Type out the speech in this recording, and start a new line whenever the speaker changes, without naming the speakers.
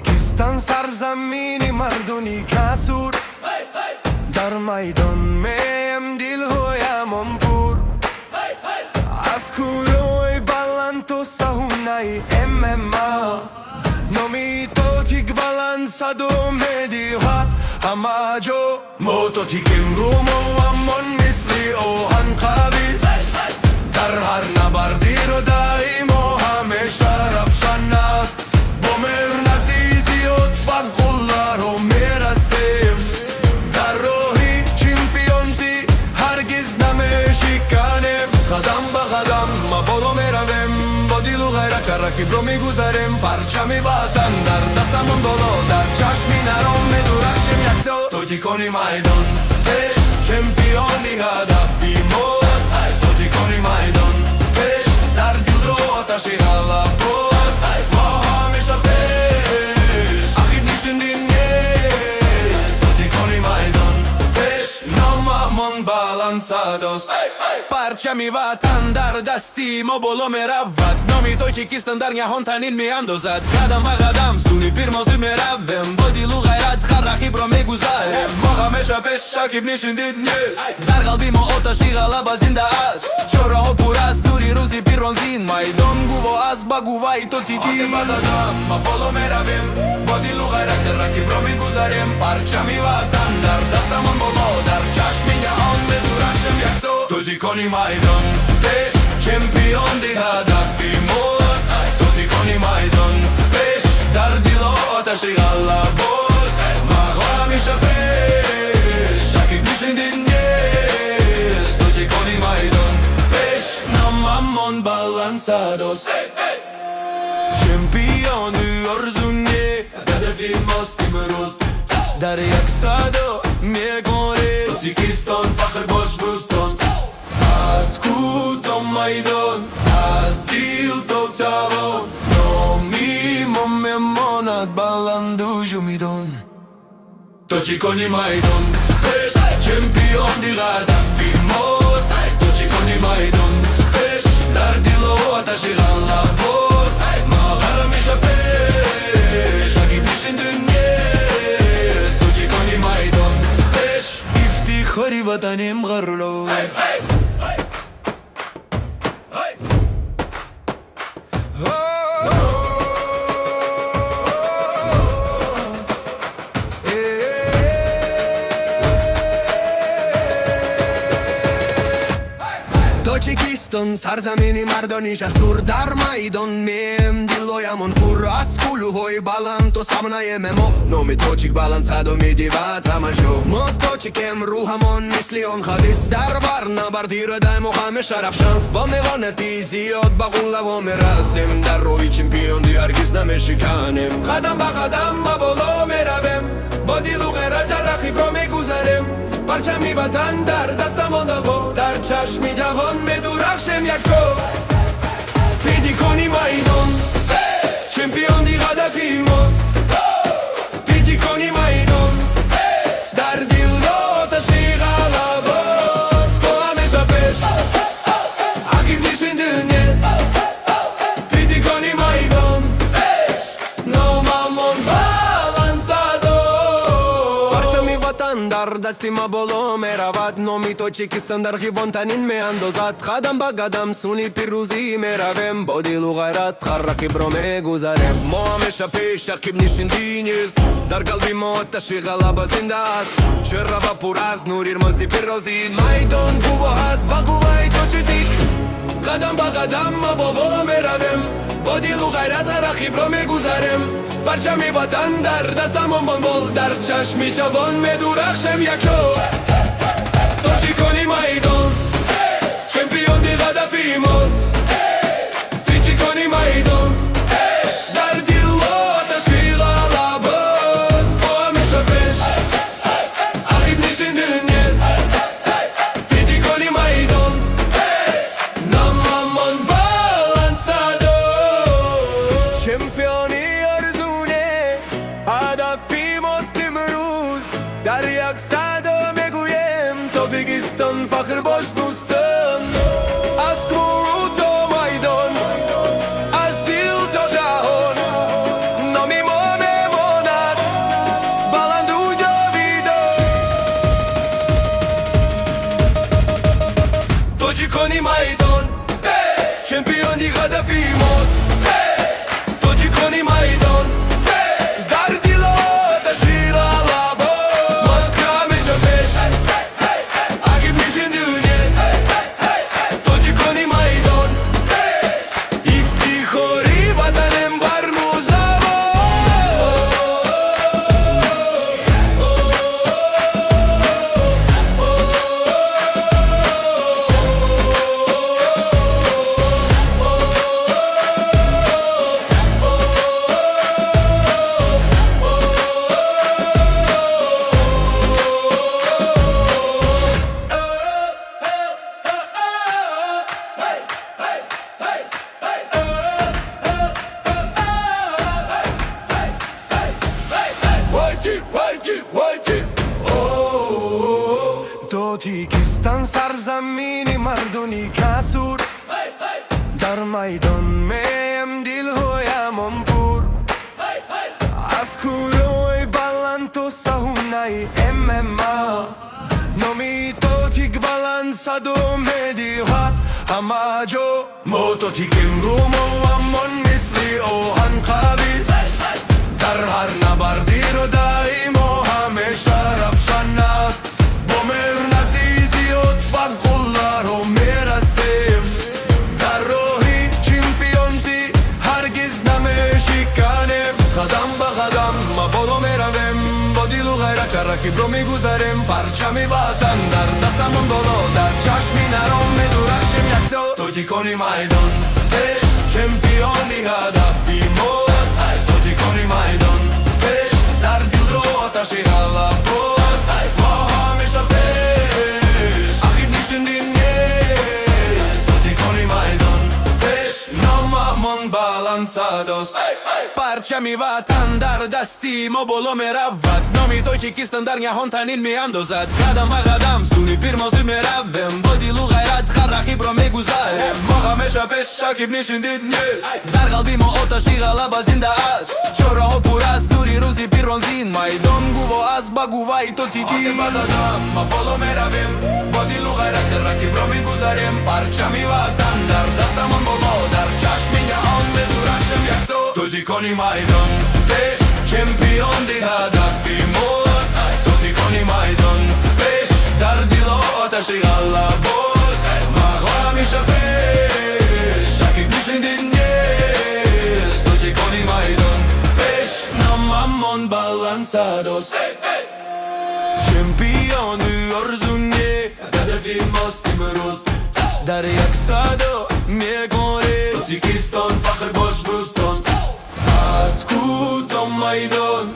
توجیکستان سرزمینی مردونی کسور در میدان میم دل هویم پور از کوروی بلند تو سهونای MMA نمی توتیک بلند صدو میدیوات اما جو موتوتیکم رو موامون مثلی اوهن قابیز در هر نبردی رو دایم و همیشه رفشن است با مرنتی زیاد با قلار رو میرسیم در روحی چمپیونتی هرگز نمیشکنیم قدم با قدم ما بالا میرویم با دل و غیرت رکیب رو میگذاریم پرچمی وطن در دستمون بالا در چشمی نرم میدرخشیم یک سو توتی کنی میدان پیش چمپیونی هدفی ماست توتی کنی میدان پیش در دل رو آتشی غلا پست ما همیشه پیش عقیب نشیندیم نیست توتی کنی میدان پیش ناممون بالانسادوست پرچمی وطن در دستی ما بالا میرود نامی توجیکستان در نهان تنین میاندازد قدم به قدم سونی پیرمازی میرویم با دل و غیرت هر رقیب را میگذاریم ما همیشه پیش شکیب نشیندید نیست در قلبی ما آتشی غلبه زنده است چراها پر است نوری روزی پیرانزین میدان گواه است با گواه تو تیدی آتم به قدم ما بالا میرویم با دل و غیرت رقیب را میگذاریم پرچمی وطن در دستمون بالا در چشمی نهان میدرخشیم یک سو توتی کنی میدان پیش چمپیون دی هدفی ماست توتی کنی میدان پیش در دل آتشی غلا باز ما همیشه پیش شکیب نشیندید نیست توتی کنی میدان پیش ناممون بالانسادوست چمپیونی ارزونی هدفی ماست امروز در یک صدا میگوری توجیکستان فخر باش دوستان از کوت و میدان از دل تو توان نامیمون میماند بلند و جمیدان توتی کنی میدان پیش چمپیون دی هدفی ماست توتی کنی میدان پیش در دل و آتشی غلا باز ما همیشه پیش عقیب نشیندیم نیست توتی کنی میدان پیش افتخاری وطنیم غرلو توجیکستان سرزمینی مردانی جسور در میدان میم دلایمون پر از کلوهای بلند تو سامنایم ما نام توجیک بلند صدا میدیود همشو ما توجیکم روحمون مثل اون خبیث در بر نبردی رو دایم و همیشه رفشانس با میوانتی زیاد با قلب میرسیم در روی چمپیون دی هرگز نمیشکنیم قدم با قدم ما بالا میرویم با دل و غیرت رقیب رو میگذاریم پرچمی وطن در دستمون با در چشمی جوان میدرخشیم یک گو پیجی کنی میدان چمپیون دی هدفی ماست پیجی کنی میدان در دل آتشی غلا باز تو همیشه پیش عقیب نشیندید نیست پیجی کنی میدان ناممون در دستی ما بالا میرود نامی توجیکستان در خیابان تنین میاندازد قدم به قدم سونی پیروزی میرویم با دل و غیرت هر رقیب را میگذاریم ما همیشه پیش عقیب نشیندی نیست در قلبی ما آتشی غلبه زنده است چرا و پر از نور ارمازی پیروزی میدان گواه است با گواه توجیک قدم به قدم ما بالا میرویم با دل و غیرت رقیب را میگذاریم پرچمی وطن در دستمون بال در چشمی جوان میدرخشیم یک رو توتی کنی میدان چمپیون دی هدفی ماست پیچی کنی میدان در دل آتشی غلا باز با همیشه پیش عقیب نشیندید نیست پیچی کنی میدان ناممون بالانسادوست چمپیونی هدفی ماست امروز در یک صدا میگویم توجیکستان فخر باش دوستان از کوه تا میدان از دل تا جهان نامی ما توتیکستان سرزمینی مردونی کسور در میدان میم دیل هویم پور از کوروی بلند تو سهونای MMA نمی توتیک بلند صدو میدیوات همه جو موتوتیکم رو موامون مثلی اوهن قویز در هر نبردی رو دایم و همیشه رفشن است با مرنتیزیوت با قلار رو میرسیم در روحی چمپیونتی هرگز نمیشکنیم قدم به قدم ما بالا میرویم با دیل و غیرت رکیب رو میگذاریم پرچمی وطن در دستمون بالا در چشمی نرام میدورخشیم یک سو توتی کنی میدان پیش چمپیونی هدفی ماست توتی کنی میدان پیش در دیل رو آتشی غلباست ما همیشه پیش عقیب نشینیم نیست توتی کنی میدان پیش ناممون بلند صداست پرچمی وطن در دستی ما بالا میرود نامی تاجیکستان در نهان تنین میاندازد قدم به قدم سونی پیرمازی میرویم با دیل و غیرت هر رقیب را میگذاریم ما همیشه پیش شکیب نشیندید نیست در قلبی ما آتشی غلبه زنده است چهره‌ها پر از نوری روزی پیرانزین میدان گواه از با گواه توتیکی آتم بزدم ما بالا میرویم با دیل و غیرت رقیب را میگذاریم پرچمی وطن در دستمون بالا در چشمی جهان بدورخشیم یک سو توتی کنی میدان پیش چمپیون دی هدفی ماست توتی کنی میدان پیش در دیل آتشی غلباست ما همیشه پیش شکیب نشیندید نیست توتی کنی میدان پیش ناممون بلند صداست چمپیونی ارزونی هدفی ماست امروز در یک صدا میگوری توتیکستان فخر باش دوستان از کدام میدان